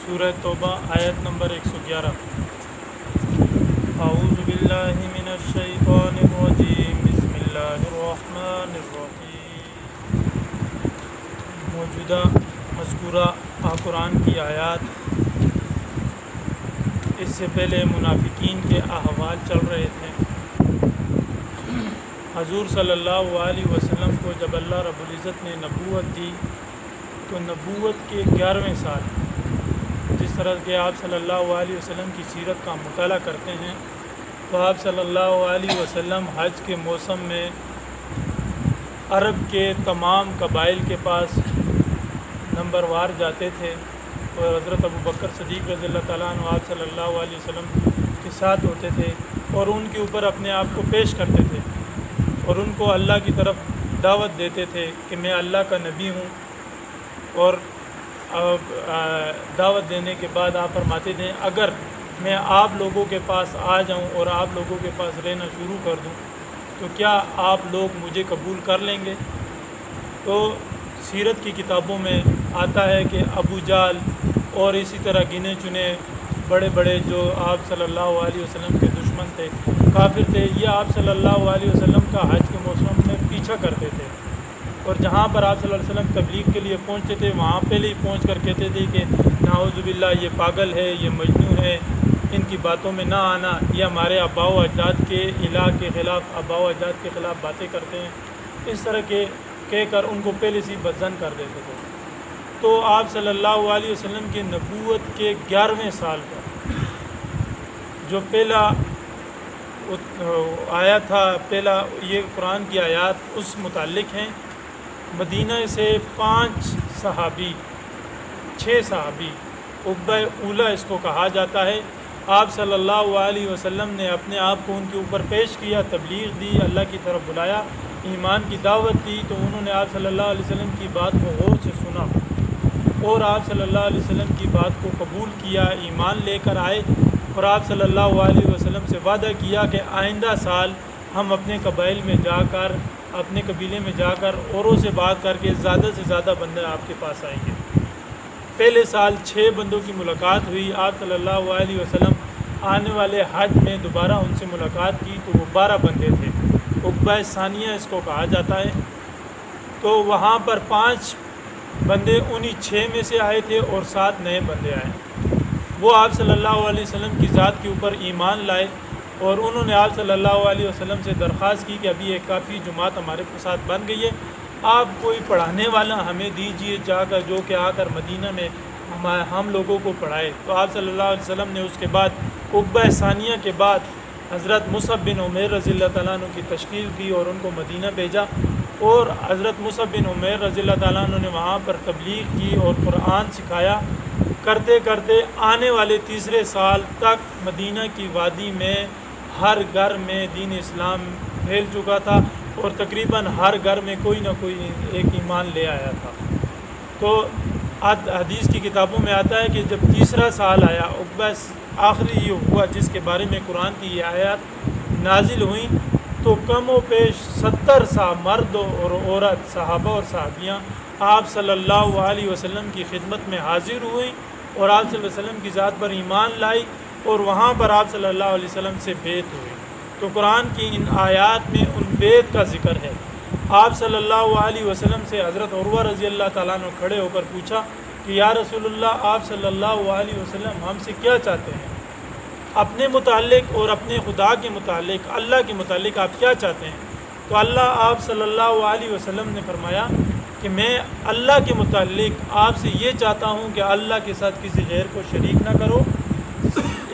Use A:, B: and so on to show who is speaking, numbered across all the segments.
A: سورہ توبہ آیت نمبر 111۔ اعوذ باللہ من الشیطان الرجیم، بسم اللہ الرحمن الرحیم۔ موجودہ مذکورہ قرآن کی آیات، اس سے پہلے منافقین کے احوال چل رہے تھے۔ حضور صلی اللہ علیہ وسلم کو جب اللہ رب العزت نے نبوت دی تو نبوت کے 11ویں سال، جس طرح کہ آپ صلی اللہ علیہ وسلم کی سیرت کا مطالعہ کرتے ہیں تو آپ صلی اللہ علیہ وسلم حج کے موسم میں عرب کے تمام قبائل کے پاس نمبر وار جاتے تھے، اور حضرت ابوبکر صدیق رضی اللہ تعالیٰ عنہ آپ صلی اللہ علیہ وسلم کے ساتھ ہوتے تھے اور ان کے اوپر اپنے آپ کو پیش کرتے تھے اور ان کو اللہ کی طرف دعوت دیتے تھے کہ میں اللہ کا نبی ہوں۔ اور دعوت دینے کے بعد آپ فرماتے تھے اگر میں آپ لوگوں کے پاس آ جاؤں اور آپ لوگوں کے پاس رہنا شروع کر دوں تو کیا آپ لوگ مجھے قبول کر لیں گے؟ تو سیرت کی کتابوں میں آتا ہے کہ ابو جہل اور اسی طرح گنے چنے بڑے بڑے جو آپ صلی اللہ علیہ وسلم کے دشمن تھے، کافر تھے، یہ آپ صلی اللہ علیہ وسلم کا حج کے موسم میں پیچھا کرتے تھے، اور جہاں پر آپ صلی اللہ علیہ وسلم تبلیغ کے لیے پہنچتے تھے وہاں پہلے ہی پہنچ کر کہتے تھے کہ نعوذ باللہ یہ پاگل ہے، یہ مجنون ہے، ان کی باتوں میں نہ آنا، یہ ہمارے آباء و اجداد کے الہ کے خلاف، آباء و اجداد کے خلاف باتیں کرتے ہیں، اس طرح کے کہہ کر ان کو پہلے سے بدظن کر دیتے تھے۔ تو آپ صلی اللہ علیہ وسلم کی نبوت کے 11ویں سال پر جو پہلا آیا تھا، پہلا یہ قرآن کی آیات اس متعلق ہیں۔ مدینہ سے 5 صحابی، 6 صحابی، عقبہ اولا اس کو کہا جاتا ہے، آپ صلی اللہ علیہ وسلم نے اپنے آپ کو ان کے اوپر پیش کیا، تبلیغ دی، اللہ کی طرف بلایا، ایمان کی دعوت دی، تو انہوں نے آپ صلی اللہ علیہ وسلم کی بات کو غور سے سنا اور آپ صلی اللہ علیہ وسلم کی بات کو قبول کیا، ایمان لے کر آئے، اور آپ صلی اللہ علیہ وسلم سے وعدہ کیا کہ آئندہ سال ہم اپنے قبائل میں جا کر، اپنے قبیلے میں جا کر اوروں سے بات کر کے زیادہ سے زیادہ بندے آپ کے پاس آئیں گے۔ پہلے سال 6 بندوں کی ملاقات ہوئی، آپ صلی اللہ علیہ وسلم آنے والے حج میں دوبارہ ان سے ملاقات کی تو وہ 12 بندے تھے، عقبہ ثانیہ اس کو کہا جاتا ہے۔ تو وہاں پر 5 بندے انہی 6 میں سے آئے تھے اور 7 نئے بندے آئے، وہ آپ صلی اللہ علیہ وسلم کی ذات کے اوپر ایمان لائے، اور انہوں نے آپ صلی اللہ علیہ وسلم سے درخواست کی کہ ابھی ایک کافی جماعت ہمارے ساتھ بن گئی ہے، آپ کوئی پڑھانے والا ہمیں دیجئے جا کر، جو کہ آ کر مدینہ میں ہم لوگوں کو پڑھائے۔ تو آپ صلی اللہ علیہ وسلم نے اس کے بعد عقبہ ثانیہ کے بعد حضرت مصعب بن عمیر رضی اللہ تعالیٰ عنہ کی تشکیل کی اور ان کو مدینہ بھیجا، اور حضرت مصعب بن عمیر رضی اللہ تعالیٰ عنہ نے وہاں پر تبلیغ کی اور قرآن سکھایا، کرتے کرتے آنے والے تیسرے سال تک مدینہ کی وادی میں ہر گھر میں دین اسلام پھیل چکا تھا، اور تقریباً ہر گھر میں کوئی نہ کوئی ایک ایمان لے آیا تھا۔ تو حدیث کی کتابوں میں آتا ہے کہ جب تیسرا سال آیا، عقبہ آخری یہ ہوا جس کے بارے میں قرآن کی یہ آیات نازل ہوئیں، تو کم و بیش 70 مرد اور عورت، صحابہ اور صحابیاں آپ صلی اللہ علیہ وسلم کی خدمت میں حاضر ہوئیں اور آپ صلی اللہ علیہ وسلم کی ذات پر ایمان لائی، اور وہاں پر آپ صلی اللہ علیہ وسلم سے بیعت ہوئی۔ تو قرآن کی ان آیات میں ان بیعت کا ذکر ہے۔ آپ صلی اللہ علیہ وسلم سے حضرت عروہ رضی اللہ تعالیٰ عنہ کھڑے ہو کر پوچھا کہ یا رسول اللہ، آپ صلی اللہ علیہ وسلم ہم سے کیا چاہتے ہیں؟ اپنے متعلق اور اپنے خدا کے متعلق، اللہ کے متعلق آپ کیا چاہتے ہیں؟ تو آپ صلی اللہ علیہ وسلم نے فرمایا کہ میں اللہ کے متعلق آپ سے یہ چاہتا ہوں کہ اللہ کے ساتھ کسی غیر کو شریک نہ کرو،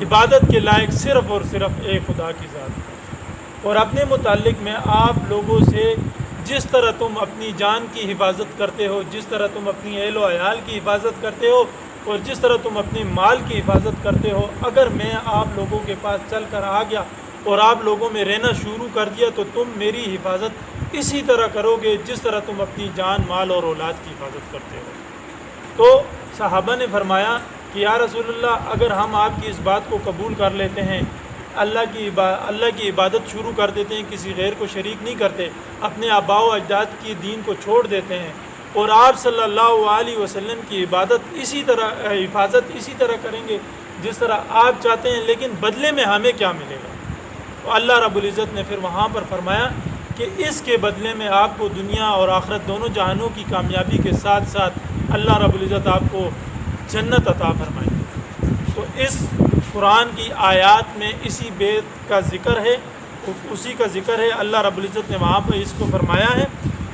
A: عبادت کے لائق صرف اور صرف ایک خدا کی ذات ہے، اور اپنے متعلق میں آپ لوگوں سے جس طرح تم اپنی جان کی حفاظت کرتے ہو، جس طرح تم اپنی اہل و عیال کی حفاظت کرتے ہو، اور جس طرح تم اپنے مال کی حفاظت کرتے ہو، اگر میں آپ لوگوں کے پاس چل کر آ گیا اور آپ لوگوں میں رہنا شروع کر دیا تو تم میری حفاظت اسی طرح کرو گے جس طرح تم اپنی جان، مال اور اولاد کی حفاظت کرتے ہو۔ تو صحابہ نے فرمایا کہ یا رسول اللہ، اگر ہم آپ کی اس بات کو قبول کر لیتے ہیں، اللہ کی عبادت شروع کر دیتے ہیں، کسی غیر کو شریک نہیں کرتے، اپنے آباء و اجداد کی دین کو چھوڑ دیتے ہیں، اور آپ صلی اللہ علیہ وسلم کی حفاظت اسی طرح کریں گے جس طرح آپ چاہتے ہیں، لیکن بدلے میں ہمیں کیا ملے گا؟ تو اللہ رب العزت نے پھر وہاں پر فرمایا کہ اس کے بدلے میں آپ کو دنیا اور آخرت دونوں جہانوں کی کامیابی کے ساتھ ساتھ اللہ رب العزت آپ کو جنت عطا فرمائیں گے۔ تو اس قرآن کی آیات میں اسی بیت کا ذکر ہے، اسی کا ذکر ہے، اللہ رب العزت نے وہاں پر اس کو فرمایا ہے۔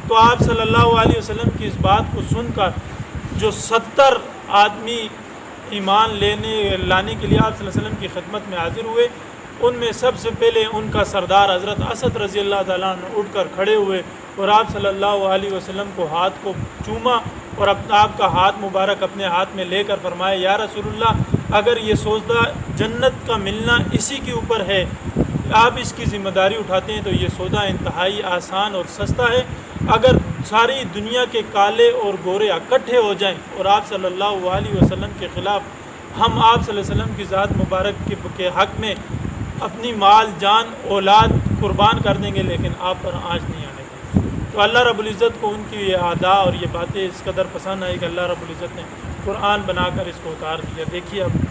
A: تو آپ صلی اللہ علیہ وسلم کی اس بات کو سن کر جو 70 آدمی ایمان لانے کے لیے آپ صلی اللہ علیہ وسلم کی خدمت میں حاضر ہوئے، ان میں سب سے پہلے ان کا سردار حضرت اسد رضی اللہ تعالیٰ عنہ اٹھ کر کھڑے ہوئے اور آپ صلی اللہ علیہ وسلم کو ہاتھ کو چوما اور آپ کا ہاتھ مبارک اپنے ہاتھ میں لے کر فرمایا، یا رسول اللہ، اگر یہ سودا جنت کا ملنا اسی کے اوپر ہے، آپ اس کی ذمہ داری اٹھاتے ہیں تو یہ سودا انتہائی آسان اور سستا ہے۔ اگر ساری دنیا کے کالے اور گورے اکٹھے ہو جائیں اور آپ صلی اللہ علیہ وسلم کے خلاف، ہم آپ صلی اللہ علیہ وسلم کی ذات مبارک کے حق میں اپنی مال جان اولاد قربان کر دیں گے، لیکن آپ پر آنچ نہیں آنے دیں گے۔ تو اللہ رب العزت کو ان کی یہ ادا اور یہ باتیں اس قدر پسند آئی کہ اللہ رب العزت نے قرآن بنا کر اس کو اتار دیا۔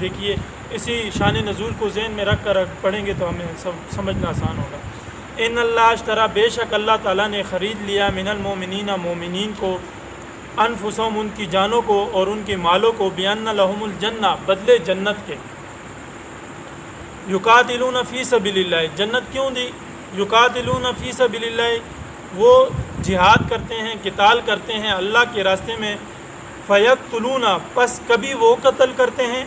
A: دیکھیے اسی شان نزول کو ذہن میں رکھ کر پڑھیں گے تو ہمیں سمجھنا آسان ہوگا۔ ان اللہ اشترا، بے شک اللہ تعالیٰ نے خرید لیا، من المؤمنین، مومنین کو، انفسہم، ان کی جانوں کو اور ان کے مالوں کو، بان لہم الجنہ، بدلے جنت کے، یقاتلون فی سبیل اللہ، جنت کیوں دی؟ یقاتلون فی سبیل اللہ، وہ جہاد کرتے ہیں، قتال کرتے ہیں اللہ کے راستے میں، فیقتلون، پس کبھی وہ قتل کرتے ہیں،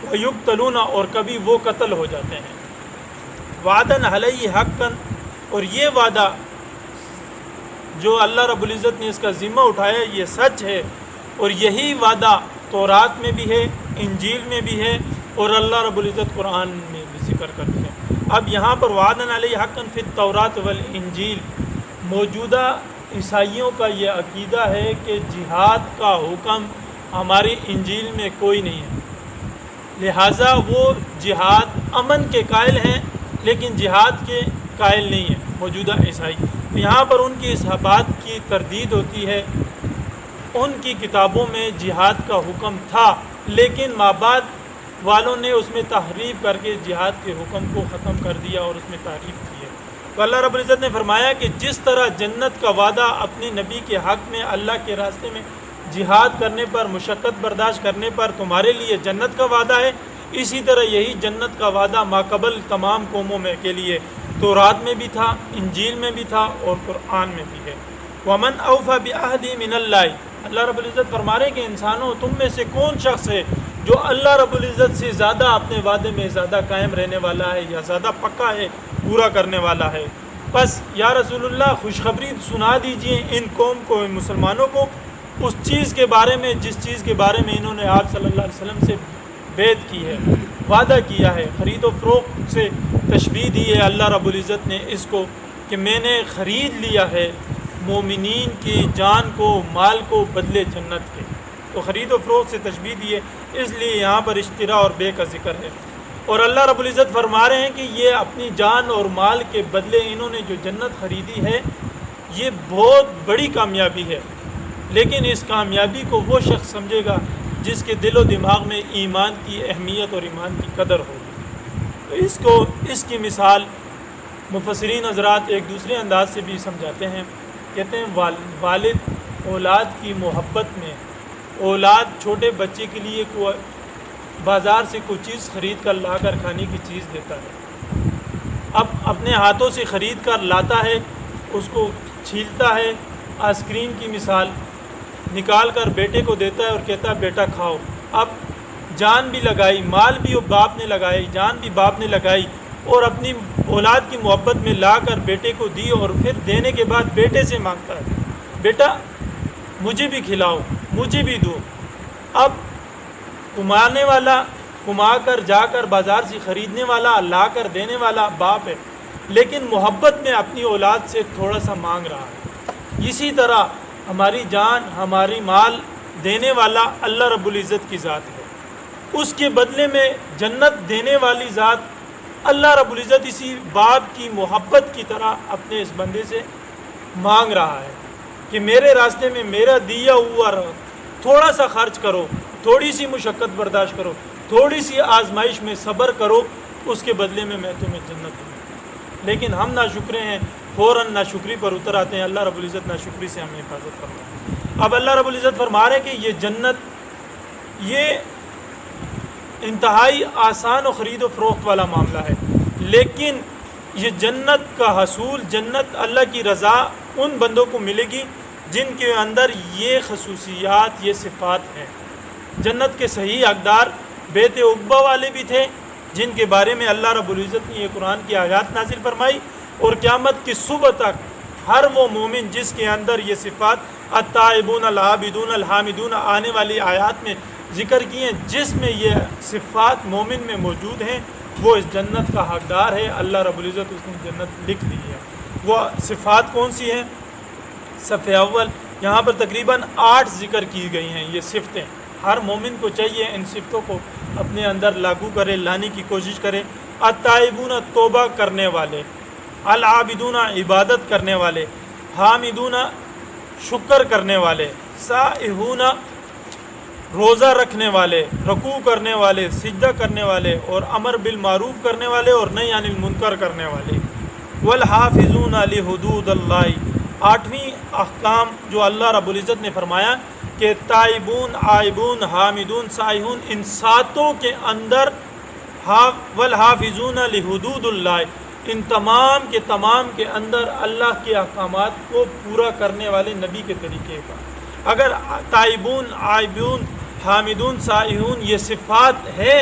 A: ویقتلون، اور کبھی وہ قتل ہو جاتے ہیں، وعدن علیہ حقا، اور یہ وعدہ جو اللہ رب العزت نے اس کا ذمہ اٹھایا یہ سچ ہے، اور یہی وعدہ تورات میں بھی ہے، انجیل میں بھی ہے، اور اللہ رب العزت قرآن میں بھی ذکر کرتے ہیں۔ اب یہاں پر وعدن علیہ حقا فی التوراۃ والانجیل، موجودہ عیسائیوں کا یہ عقیدہ ہے کہ جہاد کا حکم ہماری انجیل میں کوئی نہیں ہے، لہٰذا وہ جہاد امن کے قائل ہیں لیکن جہاد کے قائل نہیں ہیں موجودہ عیسائی۔ یہاں پر ان کی اس بات کی تردید ہوتی ہے، ان کی کتابوں میں جہاد کا حکم تھا لیکن مابعد والوں نے اس میں تحریف کر کے جہاد کے حکم کو ختم کر دیا اور اس میں تحریف کی ہے۔ تو اللہ رب العزت نے فرمایا کہ جس طرح جنت کا وعدہ اپنے نبی کے حق میں اللہ کے راستے میں جہاد کرنے پر، مشقت برداشت کرنے پر تمہارے لیے جنت کا وعدہ ہے، اسی طرح یہی جنت کا وعدہ ماقبل تمام قوموں میں کے لیے تورات میں بھی تھا، انجیل میں بھی تھا اور قرآن میں بھی ہے۔ وَمَنْ أَوْفَى بِعَهْدِهِ مِنَ اللَّهِ، اللہ رب العزت فرما رہے کہ انسانوں تم میں سے کون شخص ہے جو اللہ رب العزت سے زیادہ اپنے وعدے میں زیادہ قائم رہنے والا ہے یا زیادہ پکا ہے، پورا کرنے والا ہے؟ بس یا رسول اللہ خوشخبری سنا دیجئے ان قوم کو، ان مسلمانوں کو، اس چیز کے بارے میں جس چیز کے بارے میں انہوں نے آپ صلی اللہ علیہ وسلم سے بیعت کی ہے، وعدہ کیا ہے، خرید و فروخت سے تشبیہ دی ہے اللہ رب العزت نے اس کو کہ میں نے خرید لیا ہے مومنین کی جان کو، مال کو، بدلے جنت کے۔ تو خرید و فروخت سے تشبیہ دی ہے، اس لیے یہاں پر اشترا اور بے کا ذکر ہے۔ اور اللہ رب العزت فرما رہے ہیں کہ یہ اپنی جان اور مال کے بدلے انہوں نے جو جنت خریدی ہے یہ بہت بڑی کامیابی ہے، لیکن اس کامیابی کو وہ شخص سمجھے گا جس کے دل و دماغ میں ایمان کی اہمیت اور ایمان کی قدر ہوگی۔ تو اس کی مثال مفسرین حضرات ایک دوسرے انداز سے بھی سمجھاتے ہیں، کہتے ہیں والد اولاد کی محبت میں، اولاد چھوٹے بچے کے لیے بازار سے کوئی چیز خرید کر لا کر کھانے کی چیز دیتا ہے، اب اپنے ہاتھوں سے خرید کر لاتا ہے، اس کو چھیلتا ہے، آئس کریم کی مثال نکال کر بیٹے کو دیتا ہے اور کہتا ہے بیٹا کھاؤ۔ اب جان بھی لگائی، مال بھی باپ نے لگائی، جان بھی باپ نے لگائی، اور اپنی اولاد کی محبت میں لا کر بیٹے کو دی، اور پھر دینے کے بعد بیٹے سے مانگتا ہے بیٹا مجھے بھی کھلاؤ، مجھے بھی دو۔ اب کمانے والا، کما کر جا کر بازار سے خریدنے والا، لا کر دینے والا باپ ہے، لیکن محبت میں اپنی اولاد سے تھوڑا سا مانگ رہا ہے۔ اسی طرح ہماری جان، ہماری مال دینے والا اللہ رب العزت کی ذات ہے، اس کے بدلے میں جنت دینے والی ذات اللہ رب العزت اسی باپ کی محبت کی طرح اپنے اس بندے سے مانگ رہا ہے۔ کہ میرے راستے میں میرا دیا ہوا تھوڑا سا خرچ کرو، تھوڑی سی مشقت برداشت کرو، تھوڑی سی آزمائش میں صبر کرو، اس کے بدلے میں تمہیں جنت دوں۔ لیکن ہم ناشکرے ہیں، فوراً ناشکری پر اتر آتے ہیں۔ اللہ رب العزت ناشکری سے ہمیں حفاظت فرمائے۔ اب اللہ رب العزت فرما رہے ہیں کہ یہ جنت یہ انتہائی آسان و خرید و فروخت والا معاملہ ہے، لیکن یہ جنت کا حصول، جنت اللہ کی رضا ان بندوں کو ملے گی جن کے اندر یہ خصوصیات، یہ صفات ہیں۔ جنت کے صحیح حقدار بیت عقبہ والے بھی تھے، جن کے بارے میں اللہ رب العزت نے یہ قرآن کی آیات نازل فرمائی، اور قیامت کی صبح تک ہر وہ مومن جس کے اندر یہ صفات التائبون العابدون الحامدون آنے والی آیات میں ذکر کی ہیں، جس میں یہ صفات مومن میں موجود ہیں، وہ اس جنت کا حقدار ہے۔ اللہ رب العزت اس نے جنت لکھ لی ہے۔ وہ صفات کون سی ہیں؟ صف اول یہاں پر تقریباً 8 ذکر کی گئی ہیں یہ صفتیں۔ ہر مومن کو چاہیے ان صفتوں کو اپنے اندر لاگو کرے، لانے کی کوشش کرے۔ التائبون توبہ کرنے والے، العابدون عبادت کرنے والے، حامدون شکر کرنے والے، سائحون روزہ رکھنے والے، رکوع کرنے والے، سجدہ کرنے والے، اور امر بالمعروف کرنے والے اور نہی عن المنکر کرنے والے، والحافظون لحدود اللہ۔ 8ویں احکام جو اللہ رب العزت نے فرمایا کہ تائبون، عائبون، حامدون، سائحون، ان ساتوں کے اندر والحافظون لحدود اللہ، ان تمام کے اندر اللہ کے احکامات کو پورا کرنے والے نبی کے طریقے کا۔ اگر تائبون، عائبون، حامدون، سائحون یہ صفات ہے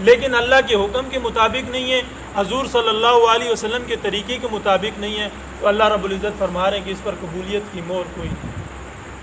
A: لیکن اللہ کے حکم کے مطابق نہیں ہے، حضور صلی اللہ علیہ وسلم کے طریقے کے مطابق نہیں ہے، تو اللہ رب العزت فرما رہے ہیں کہ اس پر قبولیت کی مہر کوئی نہیں۔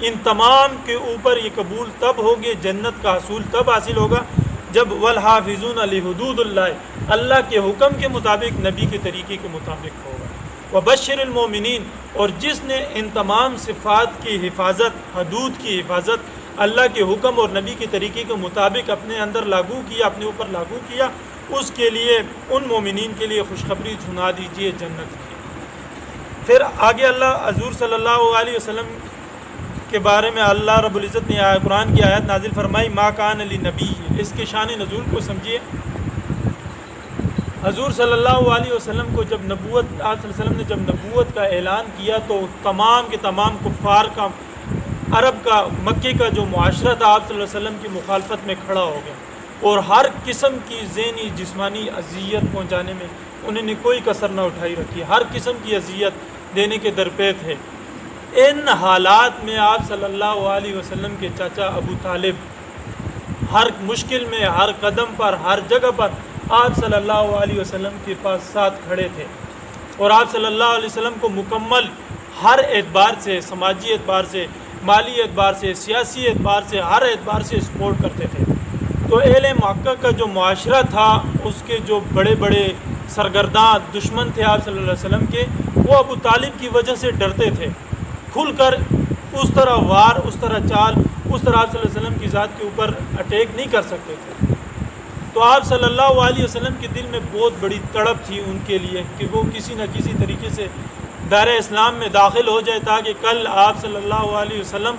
A: ان تمام کے اوپر یہ قبول تب ہوگی، جنت کا حصول تب حاصل ہوگا جب والحافظون لحدود اللہ، اللہ کے حکم کے مطابق، نبی کے طریقے کے مطابق ہوگا۔ وبشر المومنین، اور جس نے ان تمام صفات کی حفاظت، حدود کی حفاظت اللہ کے حکم اور نبی کے طریقے کے مطابق اپنے اندر لاگو کیا، اپنے اوپر لاگو کیا، اس کے لیے، ان مومنین کے لیے خوشخبری سنا دیجئے جنت کی۔ پھر آگے اللہ حضور صلی اللہ علیہ وسلم کے بارے میں اللہ رب العزت نے قرآن کی آیت نازل فرمائی، ما کان لنبی، اس کے شان نزول کو سمجھیے۔ حضور صلی اللہ علیہ وسلم کو جب نبوت، آپ صلی اللہ علیہ وسلم نے جب نبوت کا اعلان کیا تو تمام کے تمام کفار کا، عرب کا، مکے کا جو معاشرہ تھا آپ صلی اللہ علیہ وسلم کی مخالفت میں کھڑا ہو گیا، اور ہر قسم کی ذہنی جسمانی اذیت پہنچانے میں انہوں نے کوئی کسر نہ اٹھائی رکھی، ہر قسم کی اذیت دینے کے درپے تھے۔ ان حالات میں آپ صلی اللہ علیہ وسلم کے چاچا ابو طالب ہر مشکل میں، ہر قدم پر، ہر جگہ پر آپ صلی اللہ علیہ وسلم کے پاس ساتھ کھڑے تھے، اور آپ صلی اللہ علیہ وسلم کو مکمل ہر اعتبار سے، سماجی اعتبار سے، مالی اعتبار سے، سیاسی اعتبار سے، ہر اعتبار سے سپورٹ کرتے تھے۔ تو اہل مکہ کا جو معاشرہ تھا، اس کے جو بڑے بڑے سرگرداں دشمن تھے آپ صلی اللہ علیہ وسلم کے، وہ ابو طالب کی وجہ سے ڈرتے تھے، کھل کر اس طرح وار، اس طرح چال، اس طرح آپ صلی اللہ علیہ وسلم کی ذات کے اوپر اٹیک نہیں کر سکتے تھے۔ تو آپ صلی اللہ علیہ وسلم کے دل میں بہت بڑی تڑپ تھی ان کے لیے کہ وہ کسی نہ کسی طریقے سے دائرہ اسلام میں داخل ہو جائے، تاکہ کل آپ صلی اللہ علیہ وسلم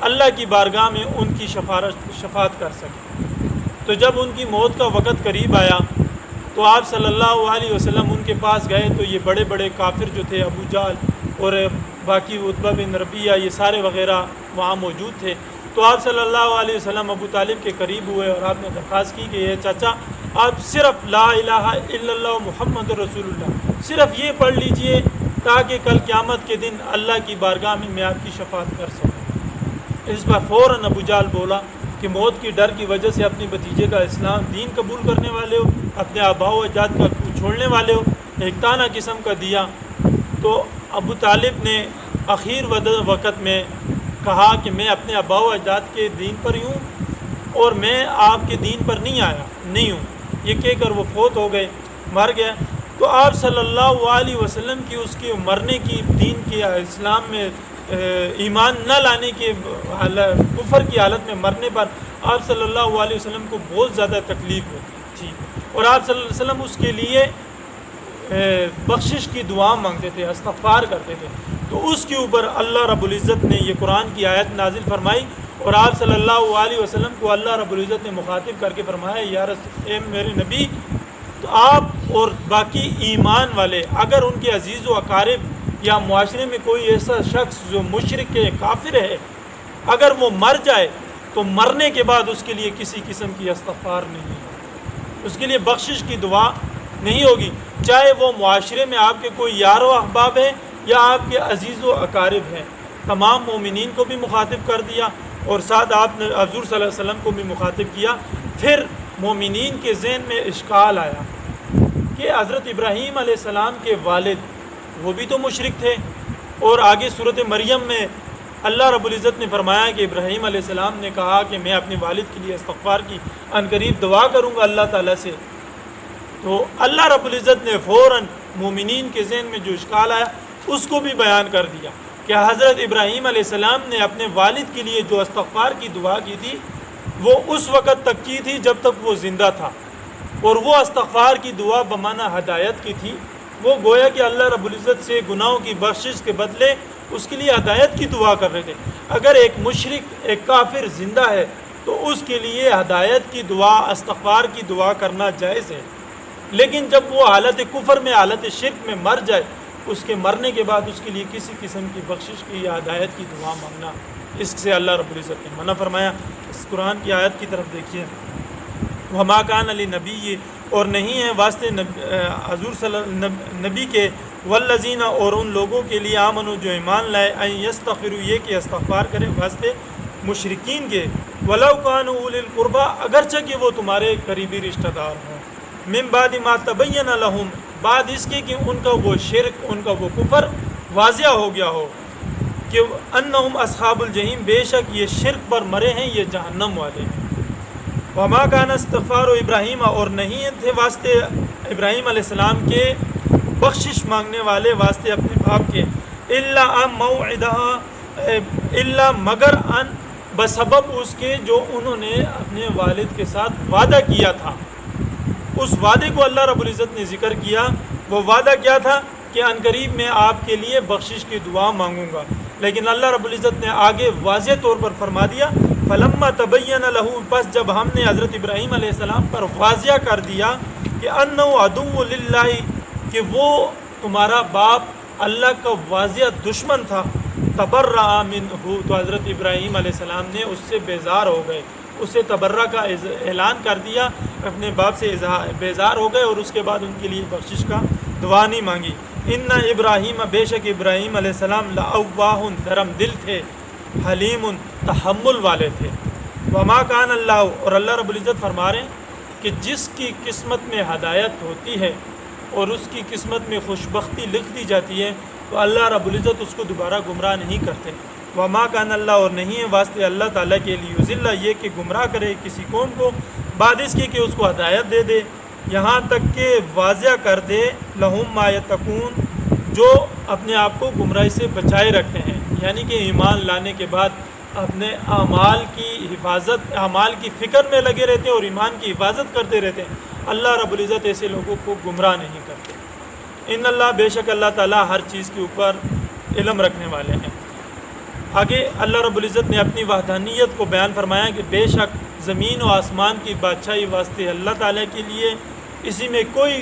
A: اللہ کی بارگاہ میں ان کی شفاعت کر سکے۔ تو جب ان کی موت کا وقت قریب آیا تو آپ صلی اللہ علیہ وسلم ان کے پاس گئے، تو یہ بڑے بڑے کافر جو تھے، ابو جہل اور باقی عتبہ بن ربیعہ، یہ سارے وغیرہ وہاں موجود تھے۔ تو آپ صلی اللہ علیہ وسلم ابو طالب کے قریب ہوئے اور آپ نے درخواست کی کہ یہ چاچا، آپ صرف لا الہ الا اللہ محمد رسول اللہ صرف یہ پڑھ لیجئے، تاکہ کل قیامت کے دن اللہ کی بارگاہ میں آپ کی شفاعت کر سکوں۔ اس پر فوراً ابو جہل بولا کہ موت کی ڈر کی وجہ سے اپنے بھتیجے کا اسلام دین قبول کرنے والے ہو، اپنے آباء و اجداد کا چھوڑنے والے ہو، ایک تانا قسم کا دیا۔ تو ابو طالب نے اخیر وقت میں کہا کہ میں اپنے آباء و اجداد کے دین پر ہی ہوں اور میں آپ کے دین پر نہیں ہوں، یہ کہہ کر وہ فوت ہو گئے، مر گیا۔ تو آپ صلی اللہ علیہ وسلم کی اس کے مرنے کی، دین کے، اسلام میں ایمان نہ لانے کے، کفر کی حالت میں مرنے پر آپ صلی اللہ علیہ وسلم کو بہت زیادہ تکلیف ہوتی تھی، اور آپ صلی اللہ علیہ وسلم اس کے لیے بخشش کی دعا مانگتے تھے، استغفار کرتے تھے، تو اس کے اوپر اللہ رب العزت نے یہ قرآن کی آیت نازل فرمائی، اور آپ صلی اللہ علیہ وسلم کو اللہ رب العزت نے مخاطب کر کے فرمایا، یا اے میرے نبی، تو آپ اور باقی ایمان والے اگر ان کے عزیز و اقارب یا معاشرے میں کوئی ایسا شخص جو مشرک ہے، کافر ہے، اگر وہ مر جائے تو مرنے کے بعد اس کے لیے کسی قسم کی استغفار نہیں ہے، اس کے لیے بخشش کی دعا نہیں ہوگی، چاہے وہ معاشرے میں آپ کے کوئی یار و احباب ہیں یا آپ کے عزیز و اقارب ہیں۔ تمام مومنین کو بھی مخاطب کر دیا، اور ساتھ آپ نے حضور صلی اللہ علیہ وسلم کو بھی مخاطب کیا۔ پھر مومنین کے ذہن میں اشکال آیا کہ حضرت ابراہیم علیہ السلام کے والد وہ بھی تو مشرک تھے، اور آگے صورت مریم میں اللہ رب العزت نے فرمایا کہ ابراہیم علیہ السلام نے کہا کہ میں اپنے والد کے لیے استغفار کی عن قریب دعا کروں گا اللہ تعالیٰ سے، تو اللہ رب العزت نے فوراً مومنین کے ذہن میں جو اشکال آیا اس کو بھی بیان کر دیا کہ حضرت ابراہیم علیہ السلام نے اپنے والد کے لیے جو استغفار کی دعا کی تھی وہ اس وقت تک کی تھی جب تک وہ زندہ تھا، اور وہ استغفار کی دعا بمعنی ہدایت کی تھی، وہ گویا کہ اللہ رب العزت سے گناہوں کی بخشش کے بدلے اس کے لیے ہدایت کی دعا کر رہے تھے۔ اگر ایک مشرک، ایک کافر زندہ ہے تو اس کے لیے ہدایت کی دعا، استغفار کی دعا کرنا جائز ہے، لیکن جب وہ حالت کفر میں، حالت شرک میں مر جائے، اس کے مرنے کے بعد اس کے لیے کسی قسم کی بخشش کی یا ہدایت کی دعا مانگنا، اس سے اللہ رب العزت نے منع فرمایا۔ اس قرآن کی آیت کی طرف دیکھیے، وما کان علی نبی، اور نہیں ہے واسطے حضور نبی کے، والذین، اور ان لوگوں کے لیے، آمنوا جو ایمان لائے، ان یستغفروا، یہ کہ استغفار کریں واسطے مشرکین کے، ولو کانوا اولی القربی، اگرچہ کہ وہ تمہارے قریبی رشتہ دار ہوں، من بعد ما تبین لہم، بعد اس کے کہ ان کا وہ شرک، ان کا وہ کفر واضح ہو گیا ہو، کہ انہم اصحاب الجحیم، بے شک یہ شرک پر مرے ہیں، یہ جہنم والے ہیں۔ وما کان استغفار ابراہیم، اور نہیں تھے واسطے ابراہیم علیہ السلام کے بخشش مانگنے والے واسطے اپنے باپ کے، الا مگر ان، بسبب اس کے جو انہوں نے اپنے والد کے ساتھ وعدہ کیا تھا، اس وعدے کو اللہ رب العزت نے ذکر کیا۔ وہ وعدہ کیا تھا کہ ان قریب میں آپ کے لیے بخشش کی دعا مانگوں گا، لیکن اللہ رب العزت نے آگے واضح طور پر فرما دیا، فلما تبین لہ، پس جب ہم نے حضرت ابراہیم علیہ السلام پر واضح کر دیا کہ انہ عدو للہ، کہ وہ تمہارا باپ اللہ کا واضح دشمن تھا، تبرأ منہ، تو حضرت ابراہیم علیہ السلام نے اس سے بیزار ہو گئے، اسے تبرہ کا اعلان کر دیا، اپنے باپ سے بیزار ہو گئے، اور اس کے بعد ان کے لیے بخشش کا دعا نہیں مانگی۔ ان ابراہیم، بے شک ابراہیم علیہ السلام، لأواہ، نرم دل تھے، حلیم، تحمل والے تھے۔ وما کان اللہ، اور اللہ رب العزت فرما رہے ہیں کہ جس کی قسمت میں ہدایت ہوتی ہے اور اس کی قسمت میں خوشبختی لکھ دی جاتی ہے تو اللہ رب العزت اس کو دوبارہ گمراہ نہیں کرتے۔ وما کان اللہ، اور نہیں ہے واسطے اللہ تعالیٰ کے لیے، یضل، یہ کہ گمراہ کرے کسی قوم کو، بعد اس کے کہ اس کو ہدایت دے دے، یہاں تک کہ واضح کر دے، لہم ما یتقون، جو اپنے آپ کو گمراہی سے بچائے رکھتے ہیں، یعنی کہ ایمان لانے کے بعد اپنے اعمال کی حفاظت، اعمال کی فکر میں لگے رہتے ہیں اور ایمان کی حفاظت کرتے رہتے ہیں، اللہ رب العزت ایسے لوگوں کو گمراہ نہیں کرتے۔ ان اللہ، بے شک اللہ تعالیٰ ہر چیز کے اوپر علم رکھنے والے ہیں۔ آگے اللہ رب العزت نے اپنی وحدانیت کو بیان فرمایا کہ بے شک زمین و آسمان کی بادشاہی واسطے اللہ تعالیٰ کے لیے، اسی میں کوئی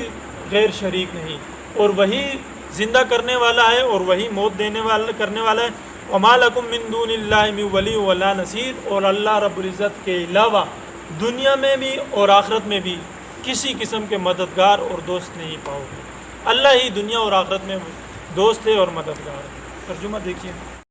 A: غیر شریک نہیں، اور وہی زندہ کرنے والا ہے اور وہی موت دینے والا کرنے والا ہے۔ وما لکم من دون اللہ من ولی ولا نصیر، اور اللہ رب العزت کے علاوہ دنیا میں بھی اور آخرت میں بھی کسی قسم کے مددگار اور دوست نہیں پاؤ گے۔ اللہ ہی دنیا اور آخرت میں دوست ہے اور مددگار ہے۔ ترجمہ دیکھیے۔